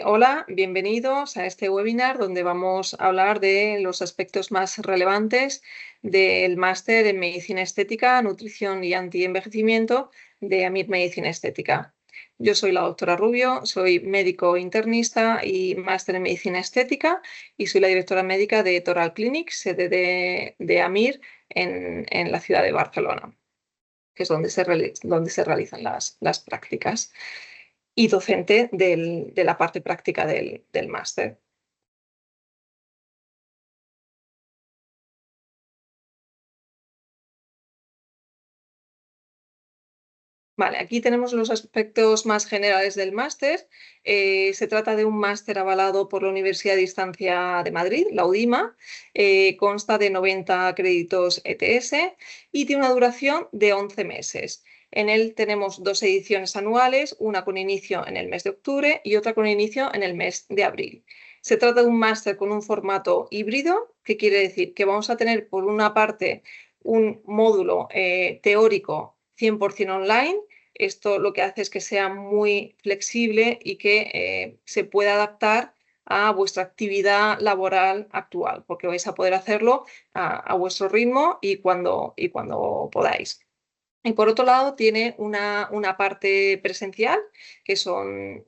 Hola, bienvenidos a este webinar donde vamos a hablar de los aspectos más relevantes del máster en Medicina Estética, Nutrición y Antienvejecimiento de AMIR Medicina Estética. Yo soy la doctora Rubio, soy médico internista y máster en Medicina Estética y soy la directora médica de Toral Clinic, sede de AMIR en la ciudad de Barcelona, que es donde se realizan las prácticas, y docente de la parte práctica del máster. Vale, aquí tenemos los aspectos más generales del máster. Se trata de un máster avalado por la Universidad de Distancia de Madrid, la UDIMA. Consta de 90 créditos ETS y tiene una duración de 11 meses. En él tenemos dos ediciones anuales, una con inicio en el mes de octubre y otra con inicio en el mes de abril. Se trata de un máster con un formato híbrido, que quiere decir que vamos a tener por una parte un módulo teórico 100% online. Esto lo que hace es que sea muy flexible y que se pueda adaptar a vuestra actividad laboral actual, porque vais a poder hacerlo a vuestro ritmo y cuando podáis. Y por otro lado, tiene una parte presencial, que son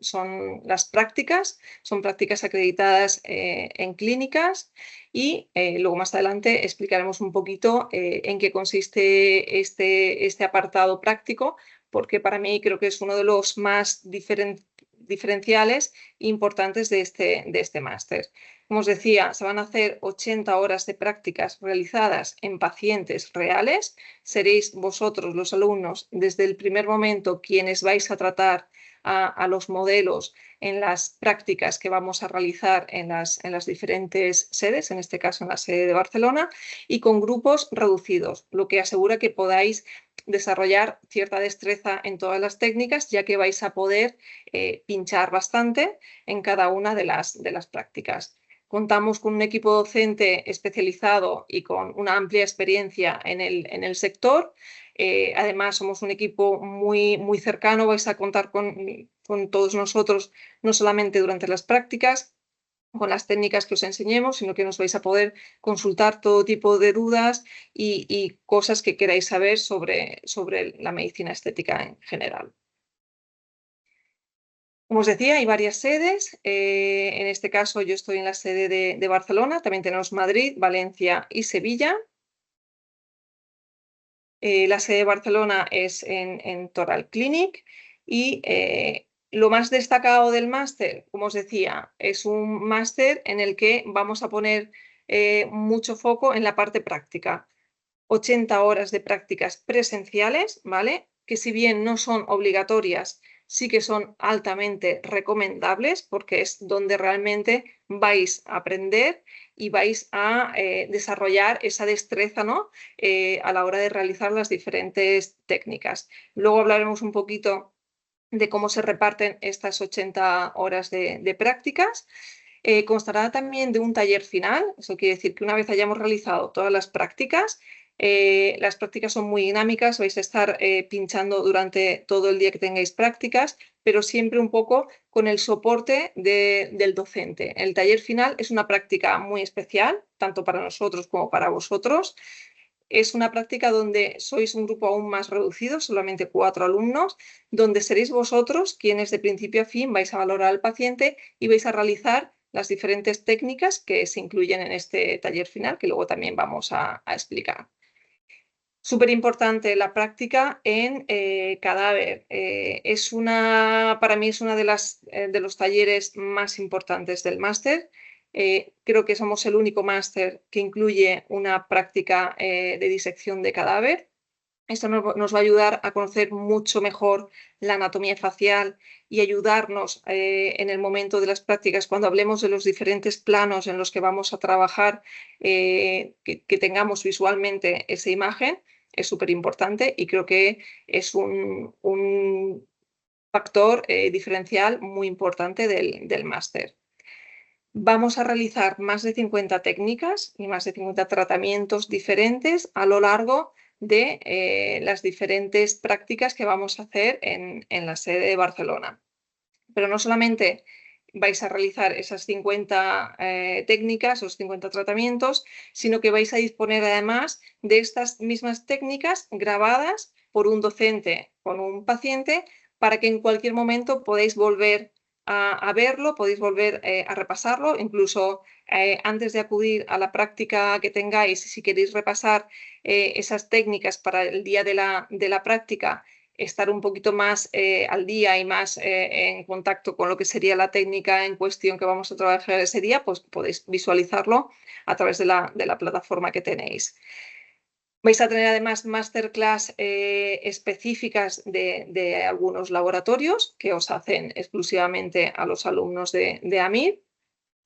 las prácticas, son prácticas acreditadas en clínicas, y luego más adelante explicaremos un poquito en qué consiste este apartado práctico, porque para mí creo que es uno de los más diferenciales e importantes de este máster. Como os decía, se van a hacer 80 horas de prácticas realizadas en pacientes reales. Seréis vosotros, los alumnos, desde el primer momento quienes vais a tratar a los modelos en las prácticas que vamos a realizar en las diferentes sedes, en este caso en la sede de Barcelona, y con grupos reducidos, lo que asegura que podáis desarrollar cierta destreza en todas las técnicas, ya que vais a poder pinchar bastante en cada una de las prácticas. Contamos con un equipo docente especializado y con una amplia experiencia en el sector. Además, somos un equipo muy cercano. Vais a contar con todos nosotros, no solamente durante las prácticas, con las técnicas que os enseñemos, sino que nos vais a poder consultar todo tipo de dudas y cosas que queráis saber sobre la medicina estética en general. Como os decía, hay varias sedes. En este caso yo estoy en la sede de Barcelona. También tenemos Madrid, Valencia y Sevilla. La sede de Barcelona es en Toral Clinic, y lo más destacado del máster, como os decía, es un máster en el que vamos a poner mucho foco en la parte práctica. 80 horas de prácticas presenciales, ¿vale? Que si bien no son obligatorias, sí que son altamente recomendables, porque es donde realmente vais a aprender y vais a desarrollar esa destreza, ¿no? A la hora de realizar las diferentes técnicas. Luego hablaremos un poquito de cómo se reparten estas 80 horas de prácticas. Constará también de un taller final. Eso quiere decir que una vez hayamos realizado todas las prácticas son muy dinámicas, vais a estar pinchando durante todo el día que tengáis prácticas, pero siempre un poco con el soporte del docente. El taller final es una práctica muy especial, tanto para nosotros como para vosotros. Es una práctica donde sois un grupo aún más reducido, solamente 4 alumnos, donde seréis vosotros quienes de principio a fin vais a valorar al paciente y vais a realizar las diferentes técnicas que se incluyen en este taller final, que luego también vamos a explicar. Súper importante la práctica en cadáver. Para mí es una de los talleres más importantes del máster. Creo que somos el único máster que incluye una práctica de disección de cadáver. Esto nos va a ayudar a conocer mucho mejor la anatomía facial y ayudarnos en el momento de las prácticas, cuando hablemos de los diferentes planos en los que vamos a trabajar, que tengamos visualmente esa imagen. Es súper importante y creo que es un factor diferencial muy importante del máster. Vamos a realizar más de 50 técnicas y más de 50 tratamientos diferentes a lo largo de las diferentes prácticas que vamos a hacer en la sede de Barcelona. Pero no solamente vais a realizar esas 50 técnicas, los 50 tratamientos, sino que vais a disponer además de estas mismas técnicas grabadas por un docente con un paciente para que en cualquier momento podáis volver a verlo, podéis volver a repasarlo, incluso antes de acudir a la práctica que tengáis, si queréis repasar esas técnicas para el día de la práctica, estar un poquito más al día y más en contacto con lo que sería la técnica en cuestión que vamos a trabajar ese día, pues podéis visualizarlo a través de la plataforma que tenéis. Vais a tener además masterclass específicas de algunos laboratorios que os hacen exclusivamente a los alumnos de AMIR.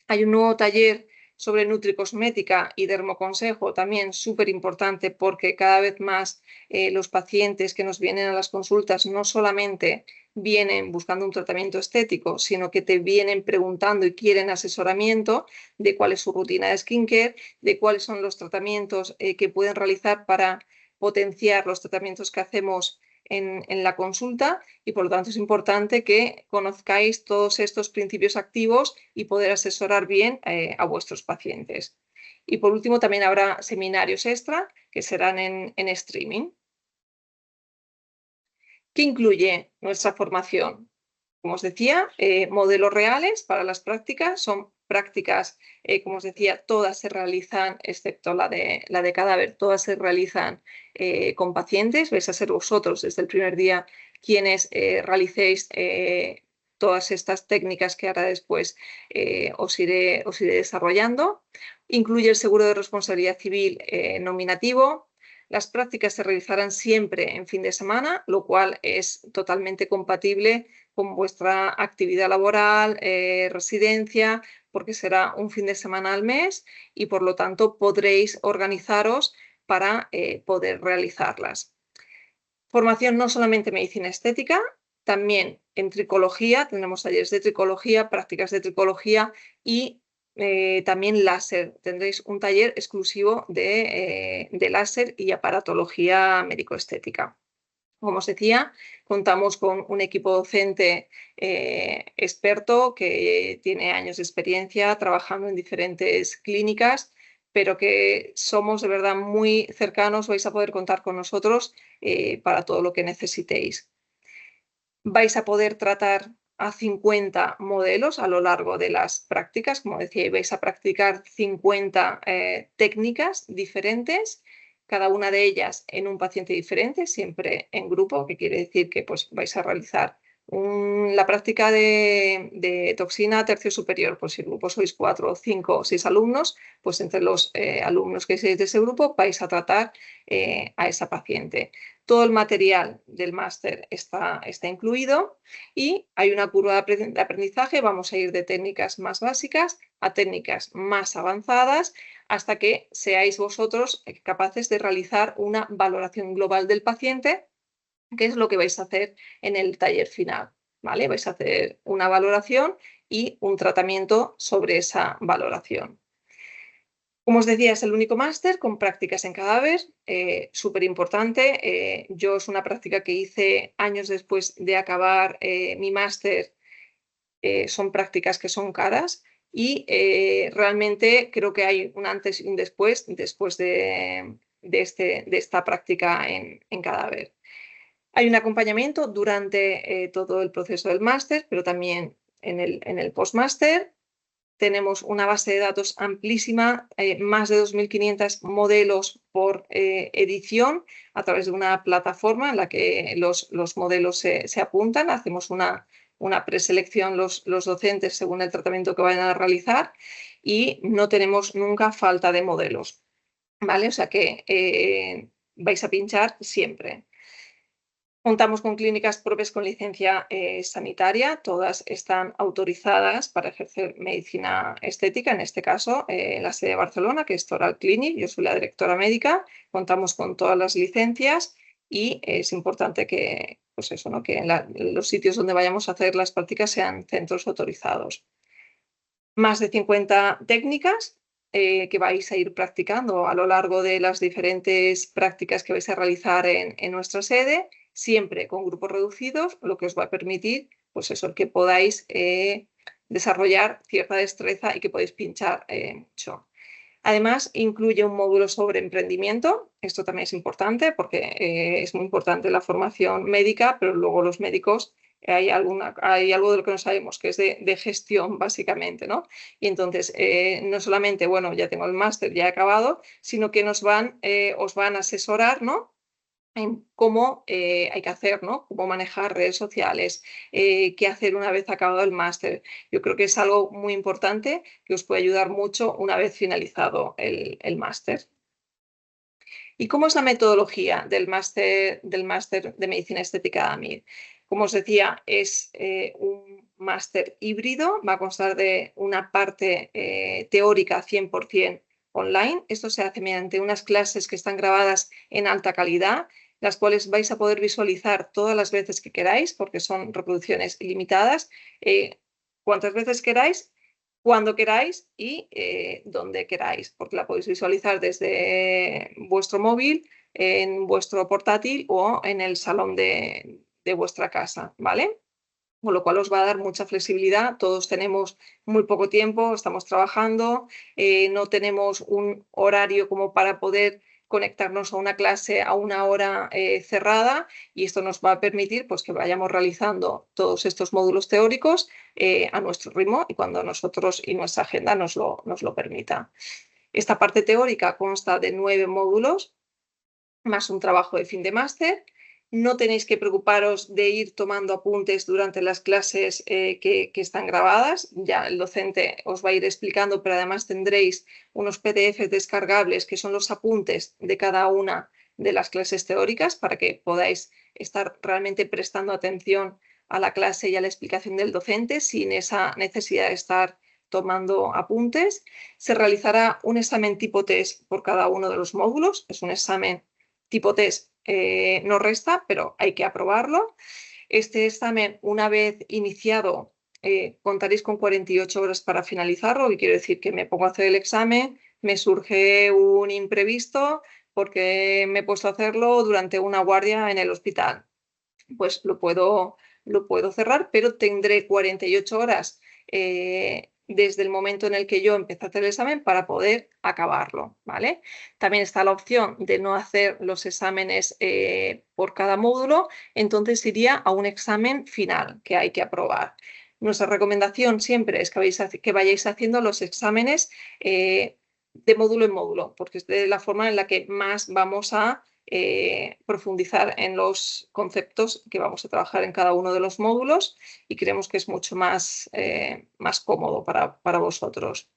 Hay un nuevo taller sobre nutricosmética y dermoconsejo, también súper importante porque cada vez más los pacientes que nos vienen a las consultas no solamente vienen buscando un tratamiento estético, sino que te vienen preguntando y quieren asesoramiento de cuál es su rutina de skincare, de cuáles son los tratamientos que pueden realizar para potenciar los tratamientos que hacemos en la consulta, y por lo tanto es importante que conozcáis todos estos principios activos y poder asesorar bien a vuestros pacientes. Y por último también habrá seminarios extra que serán en streaming. ¿Qué incluye nuestra formación? Como os decía, modelos reales para las prácticas, son prácticas, como os decía, todas se realizan, excepto la de cadáver, todas se realizan con pacientes. Vais a ser vosotros desde el primer día quienes realicéis todas estas técnicas que ahora después os iré desarrollando. Incluye el seguro de responsabilidad civil nominativo. Las prácticas se realizarán siempre en fin de semana, lo cual es totalmente compatible con vuestra actividad laboral, residencia, porque será un fin de semana al mes y por lo tanto podréis organizaros para poder realizarlas. Formación no solamente en medicina estética, también en tricología, tenemos talleres de tricología, prácticas de tricología y también láser. Tendréis un taller exclusivo de láser y aparatología médico-estética. Como os decía, contamos con un equipo docente experto que tiene años de experiencia trabajando en diferentes clínicas, pero que somos de verdad muy cercanos, vais a poder contar con nosotros para todo lo que necesitéis. Vais a poder tratar a 50 modelos a lo largo de las prácticas, como decía, vais a practicar 50 técnicas diferentes, cada una de ellas en un paciente diferente, siempre en grupo, que quiere decir que pues, vais a realizar la práctica de toxina tercio superior. Pues si el grupo sois 4, 5 o 6 alumnos, pues entre los alumnos que seáis de ese grupo vais a tratar a esa paciente. Todo el material del máster está incluido y hay una curva de aprendizaje. Vamos a ir de técnicas más básicas a técnicas más avanzadas hasta que seáis vosotros capaces de realizar una valoración global del paciente, que es lo que vais a hacer en el taller final, ¿vale? Vais a hacer una valoración y un tratamiento sobre esa valoración. Como os decía, es el único máster con prácticas en cadáver, súper importante. Yo es una práctica que hice años después de acabar mi máster. Son prácticas que son caras y realmente creo que hay un antes y un después de esta práctica en cadáver. Hay un acompañamiento durante todo el proceso del máster, pero también en el postmáster. Tenemos una base de datos amplísima, más de 2.500 modelos por edición a través de una plataforma en la que los modelos se apuntan. Hacemos una preselección los docentes según el tratamiento que vayan a realizar y no tenemos nunca falta de modelos, ¿vale? O sea que vais a pinchar siempre. Contamos con clínicas propias con licencia sanitaria, todas están autorizadas para ejercer medicina estética, en este caso la sede de Barcelona, que es Toral Clinic, yo soy la directora médica, contamos con todas las licencias y es importante que, pues eso, ¿no? Que los sitios donde vayamos a hacer las prácticas sean centros autorizados. Más de 50 técnicas que vais a ir practicando a lo largo de las diferentes prácticas que vais a realizar en nuestra sede, siempre con grupos reducidos, lo que os va a permitir, pues eso, que podáis desarrollar cierta destreza y que podéis pinchar mucho. Además, incluye un módulo sobre emprendimiento. Esto también es importante porque es muy importante la formación médica, pero luego los médicos hay algo de lo que no sabemos, que es de gestión, básicamente, ¿no? Y entonces, no solamente, bueno, ya tengo el máster, ya he acabado, sino que os van a asesorar, ¿no? En cómo hay que hacer, ¿no? Cómo manejar redes sociales, qué hacer una vez acabado el máster. Yo creo que es algo muy importante que os puede ayudar mucho una vez finalizado el máster. ¿Y cómo es la metodología del máster de Medicina Estética de AMID? Como os decía, es un máster híbrido, va a constar de una parte teórica 100% online. Esto se hace mediante unas clases que están grabadas en alta calidad, las cuales vais a poder visualizar todas las veces que queráis, porque son reproducciones ilimitadas, cuantas veces queráis, cuando queráis y donde queráis, porque la podéis visualizar desde vuestro móvil, en vuestro portátil o en el salón de vuestra casa, ¿vale? Con lo cual os va a dar mucha flexibilidad. Todos tenemos muy poco tiempo, estamos trabajando, no tenemos un horario como para poder conectarnos a una clase a una hora cerrada, y esto nos va a permitir pues, que vayamos realizando todos estos módulos teóricos a nuestro ritmo y cuando nosotros y nuestra agenda nos lo permita. Esta parte teórica consta de 9 módulos más un trabajo de fin de máster. No tenéis que preocuparos de ir tomando apuntes durante las clases que están grabadas. Ya el docente os va a ir explicando, pero además tendréis unos PDFs descargables que son los apuntes de cada una de las clases teóricas para que podáis estar realmente prestando atención a la clase y a la explicación del docente sin esa necesidad de estar tomando apuntes. Se realizará un examen tipo test por cada uno de los módulos. Es un examen tipo test, no resta, pero hay que aprobarlo. Este examen, una vez iniciado, contaréis con 48 horas para finalizarlo, y quiero decir que me pongo a hacer el examen, me surge un imprevisto porque me he puesto a hacerlo durante una guardia en el hospital. Pues lo puedo cerrar, pero tendré 48 horas desde el momento en el que yo empecé a hacer el examen para poder acabarlo, ¿vale? También está la opción de no hacer los exámenes por cada módulo, entonces iría a un examen final que hay que aprobar. Nuestra recomendación siempre es que vayáis haciendo los exámenes de módulo en módulo, porque es de la forma en la que más vamos a profundizar en los conceptos que vamos a trabajar en cada uno de los módulos, y creemos que es mucho más cómodo para vosotros.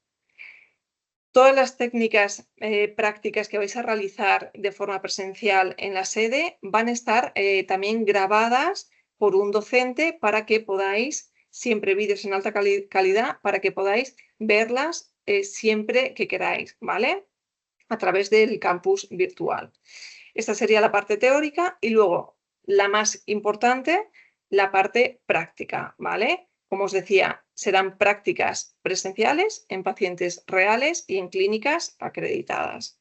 Todas las técnicas prácticas que vais a realizar de forma presencial en la sede van a estar también grabadas por un docente para que podáis, siempre vídeos en alta calidad, para que podáis verlas siempre que queráis, ¿vale? A través del campus virtual. Esta sería la parte teórica y luego la más importante, la parte práctica, ¿vale? Como os decía, serán prácticas presenciales en pacientes reales y en clínicas acreditadas.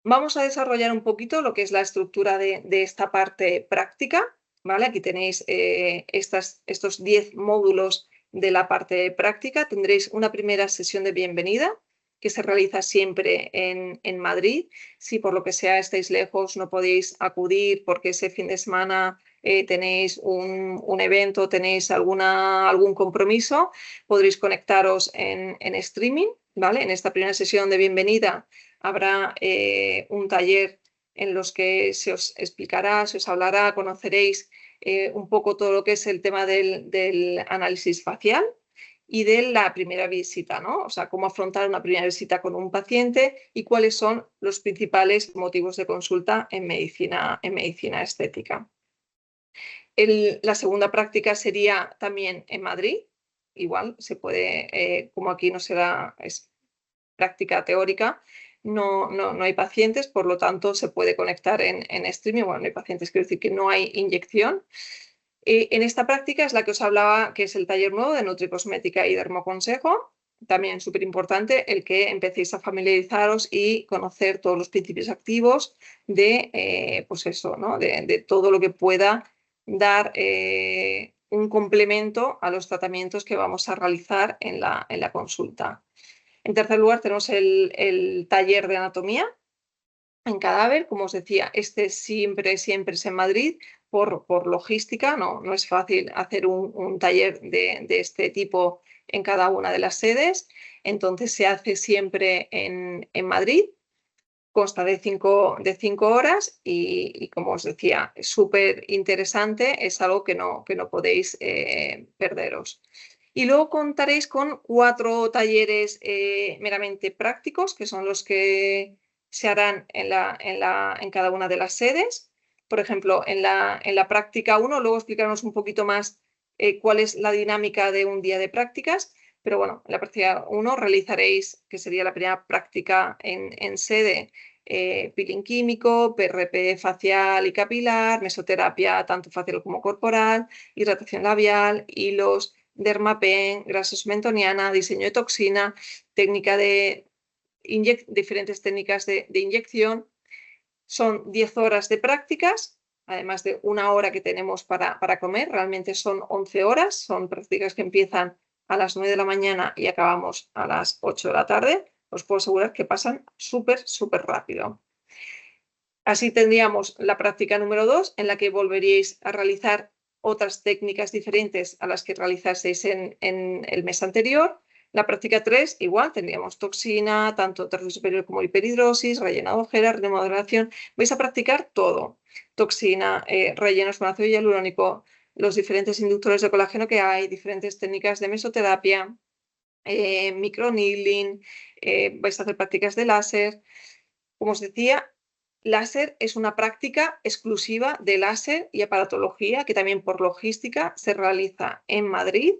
Vamos a desarrollar un poquito lo que es la estructura de esta parte práctica, ¿vale? Aquí tenéis estos 10 módulos de la parte práctica. Tendréis una primera sesión de bienvenida que se realiza siempre en Madrid. Si por lo que sea estáis lejos, no podéis acudir porque ese fin de semana tenéis un evento, tenéis algún compromiso, podréis conectaros en streaming, ¿vale? En esta primera sesión de bienvenida habrá un taller en los que se os explicará, se os hablará, conoceréis un poco todo lo que es el tema del análisis facial y de la primera visita, ¿no? O sea, cómo afrontar una primera visita con un paciente y cuáles son los principales motivos de consulta en medicina estética. La segunda práctica sería también en Madrid. Igual se puede, como aquí no será, es práctica teórica, no hay pacientes, por lo tanto se puede conectar en streaming. Bueno, no hay pacientes, quiero decir que no hay inyección. En esta práctica es la que os hablaba, que es el taller nuevo de Nutricosmética y Dermoconsejo. También súper importante el que empecéis a familiarizaros y conocer todos los principios activos de, pues eso, ¿no? de todo lo que pueda dar un complemento a los tratamientos que vamos a realizar en la consulta. En tercer lugar, tenemos el taller de anatomía en cadáver. Como os decía, este siempre es en Madrid por logística. No es fácil hacer un taller de este tipo en cada una de las sedes. Entonces se hace siempre en Madrid. Consta de 5 horas y, como os decía, es súper interesante, es algo que no podéis perderos. Y luego contaréis con 4 talleres meramente prácticos, que son los que se harán en cada una de las sedes. Por ejemplo, en la práctica 1, luego explicaremos un poquito más cuál es la dinámica de un día de prácticas. Pero bueno, en la práctica 1 realizaréis, que sería la primera práctica en sede, peeling químico, PRP facial y capilar, mesoterapia tanto facial como corporal, hidratación labial, hilos, dermapen, grasa mentoniana, diseño de toxina, técnica de diferentes técnicas de inyección. Son 10 horas de prácticas, además de 1 hora que tenemos para comer. Realmente son 11 horas, son prácticas que empiezan a las 9 de la mañana y acabamos a las 8 de la tarde. Os puedo asegurar que pasan súper rápido. Así tendríamos la práctica número 2, en la que volveríais a realizar otras técnicas diferentes a las que realizaseis en el mes anterior. La práctica 3, igual, tendríamos toxina, tanto tercio superior como hiperhidrosis, relleno de ojeras, remodelación. Vais a practicar todo. Toxina, rellenos con ácido hialurónico, los diferentes inductores de colágeno que hay, diferentes técnicas de mesoterapia, microneedling, vais a hacer prácticas de láser. Como os decía, láser es una práctica exclusiva de láser y aparatología que también por logística se realiza en Madrid,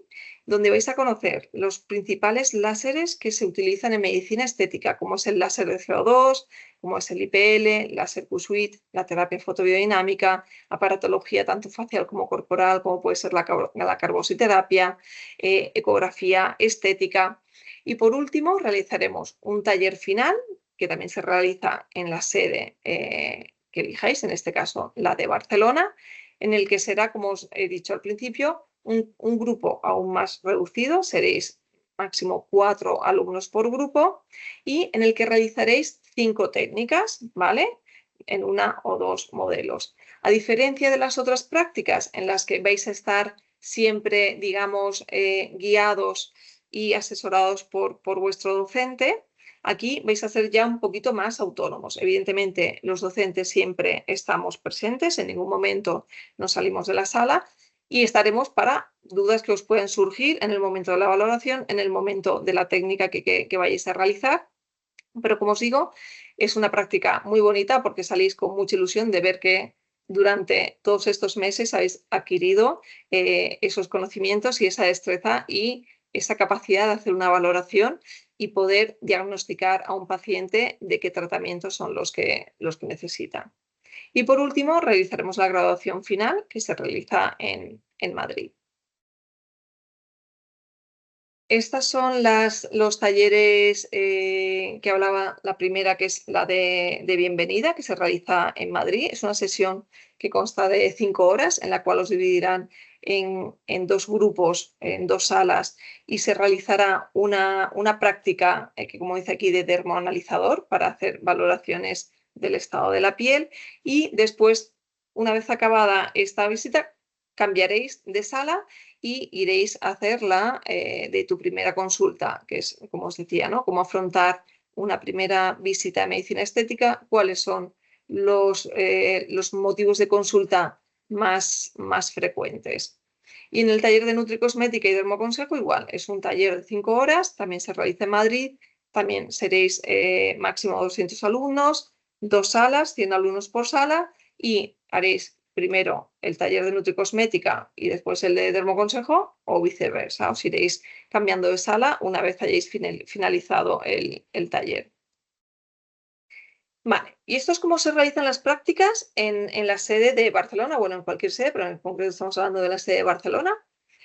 donde vais a conocer los principales láseres que se utilizan en medicina estética, como es el láser de CO2, como es el IPL, láser Q-Suite, la terapia fotobiodinámica, aparatología tanto facial como corporal, como puede ser la carbositerapia, ecografía estética. Y por último, realizaremos un taller final que también se realiza en la sede que elijáis, en este caso la de Barcelona, en el que será, como os he dicho al principio, un grupo aún más reducido. Seréis máximo 4 alumnos por grupo y en el que realizaréis 5 técnicas, ¿vale? En 1 o 2 modelos. A diferencia de las otras prácticas en las que vais a estar siempre, digamos, guiados y asesorados por vuestro docente, aquí vais a ser ya un poquito más autónomos. Evidentemente, los docentes siempre estamos presentes, en ningún momento nos salimos de la sala y estaremos para dudas que os pueden surgir en el momento de la valoración, en el momento de la técnica que vayáis a realizar. Pero como os digo, es una práctica muy bonita porque salís con mucha ilusión de ver que durante todos estos meses habéis adquirido esos conocimientos y esa destreza y esa capacidad de hacer una valoración y poder diagnosticar a un paciente de qué tratamientos son los que necesita. Y por último, realizaremos la graduación final que se realiza en Madrid. Estas son los talleres que hablaba, la primera, que es la de bienvenida, que se realiza en Madrid. Es una sesión que consta de 5 horas, en la cual os dividirán en 2 grupos, en 2 salas, y se realizará una práctica, que como dice aquí, de dermoanalizador para hacer valoraciones del estado de la piel. Y después, una vez acabada esta visita, cambiaréis de sala y iréis a hacer la de tu primera consulta, que es, como os decía, ¿no? Cómo afrontar una primera visita de medicina estética, cuáles son los motivos de consulta más frecuentes. Y en el taller de nutricosmética y dermoconsejo igual, es un taller de 5 horas, también se realiza en Madrid, también seréis máximo 200 alumnos, 2 salas, 100 alumnos por sala y haréis primero el taller de nutricosmética y después el de dermoconsejo o viceversa. Os iréis cambiando de sala una vez hayáis finalizado el taller. Vale, y esto es cómo se realizan las prácticas en la sede de Barcelona, bueno, en cualquier sede, pero en concreto estamos hablando de la sede de Barcelona.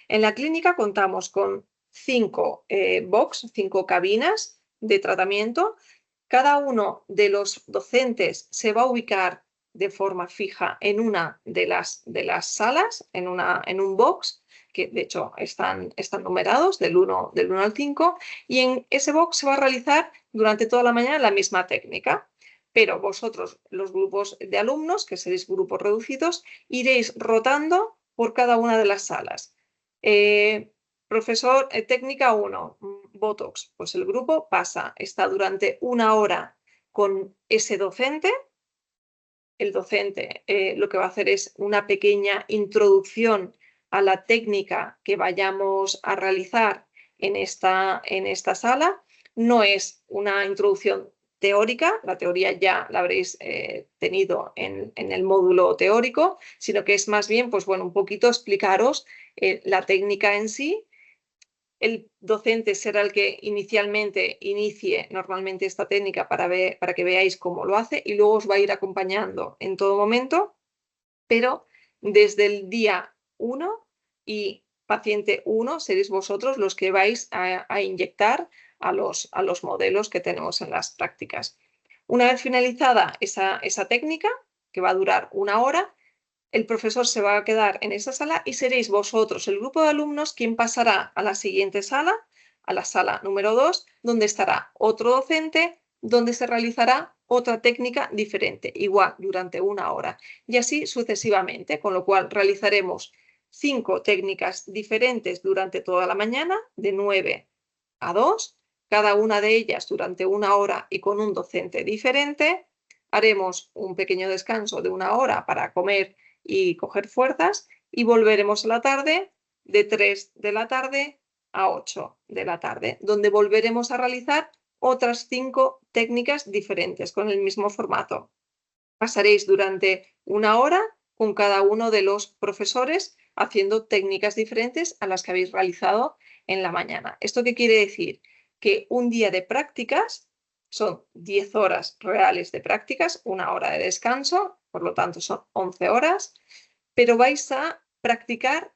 En la clínica contamos con 5 box, 5 cabinas de tratamiento. Cada uno de los docentes se va a ubicar de forma fija en una de las salas, en un box, que de hecho están numerados del 1 al 5, y en ese box se va a realizar durante toda la mañana la misma técnica. Pero vosotros, los grupos de alumnos, que seréis grupos reducidos, iréis rotando por cada una de las salas. Profesor, técnica 1, Botox, pues el grupo está durante una hora con ese docente. El docente lo que va a hacer es una pequeña introducción a la técnica que vayamos a realizar en esta sala. No es una introducción teórica, la teoría ya la habréis tenido en el módulo teórico, sino que es más bien, pues bueno, un poquito explicaros la técnica en sí. El docente será el que inicialmente inicie normalmente esta técnica para que veáis cómo lo hace, y luego os va a ir acompañando en todo momento, pero desde el día 1 y paciente 1 seréis vosotros los que vais a inyectar a los modelos que tenemos en las prácticas. Una vez finalizada esa técnica, que va a durar una hora, el profesor se va a quedar en esa sala y seréis vosotros, el grupo de alumnos, quien pasará a la siguiente sala, a la sala número 2, donde estará otro docente, donde se realizará otra técnica diferente, igual durante una hora, y así sucesivamente, con lo cual realizaremos 5 técnicas diferentes durante toda la mañana, de 9 a 2, cada una de ellas durante una hora y con un docente diferente. Haremos un pequeño descanso de una hora para comer y coger fuerzas, y volveremos a la tarde de 3 de la tarde a 8 de la tarde, donde volveremos a realizar otras 5 técnicas diferentes con el mismo formato. Pasaréis durante una hora con cada uno de los profesores haciendo técnicas diferentes a las que habéis realizado en la mañana. ¿Esto qué quiere decir? Que un día de prácticas son 10 horas reales de prácticas, una hora de descanso, por lo tanto son 11 horas, pero vais a practicar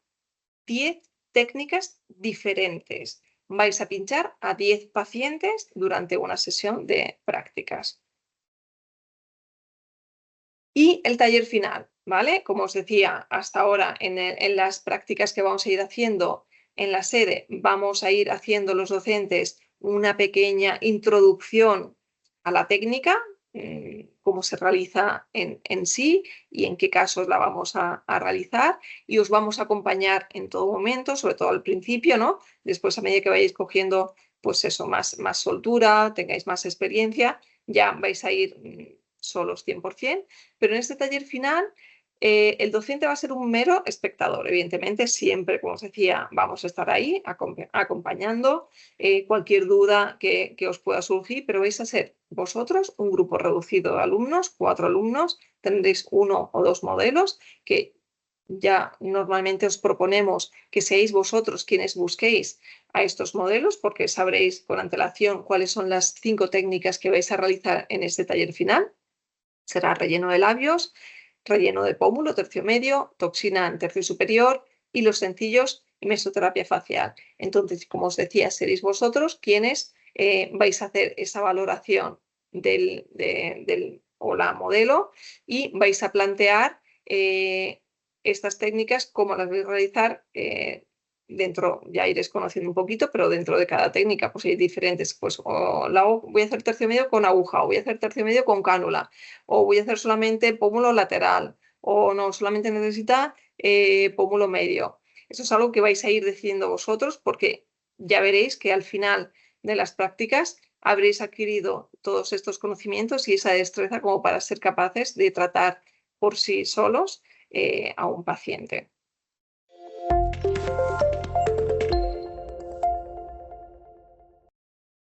10 técnicas diferentes. Vais a pinchar a 10 pacientes durante una sesión de prácticas. Y el taller final, ¿vale? Como os decía, hasta ahora en las prácticas que vamos a ir haciendo en la sede, vamos a ir haciendo los docentes una pequeña introducción a la técnica, cómo se realiza en sí y en qué casos la vamos a realizar, y os vamos a acompañar en todo momento, sobre todo al principio, ¿no? Después, a medida que vayáis cogiendo, pues eso, más soltura, tengáis más experiencia, ya vais a ir solos 100%, pero en este taller final el docente va a ser un mero espectador. Evidentemente, siempre, como os decía, vamos a estar ahí acompañando cualquier duda que os pueda surgir, pero vais a ser vosotros un grupo reducido de alumnos, 4 alumnos, tendréis 1 o 2 modelos que ya normalmente os proponemos que seáis vosotros quienes busquéis a estos modelos, porque sabréis con antelación cuáles son las 5 técnicas que vais a realizar en este taller final. Será relleno de labios, relleno de pómulo, tercio medio, toxina en tercio superior, y los sencillos y mesoterapia facial. Entonces, como os decía, seréis vosotros quienes vais a hacer esa valoración del hola modelo, y vais a plantear estas técnicas, cómo las vais a realizar dentro, ya iréis conociendo un poquito, pero dentro de cada técnica pues hay diferentes, pues voy a hacer tercio medio con aguja, o voy a hacer tercio medio con cánula, o voy a hacer solamente pómulo lateral, o no, solamente necesita pómulo medio. Eso es algo que vais a ir decidiendo vosotros, porque ya veréis que al final de las prácticas habréis adquirido todos estos conocimientos y esa destreza como para ser capaces de tratar por sí solos a un paciente.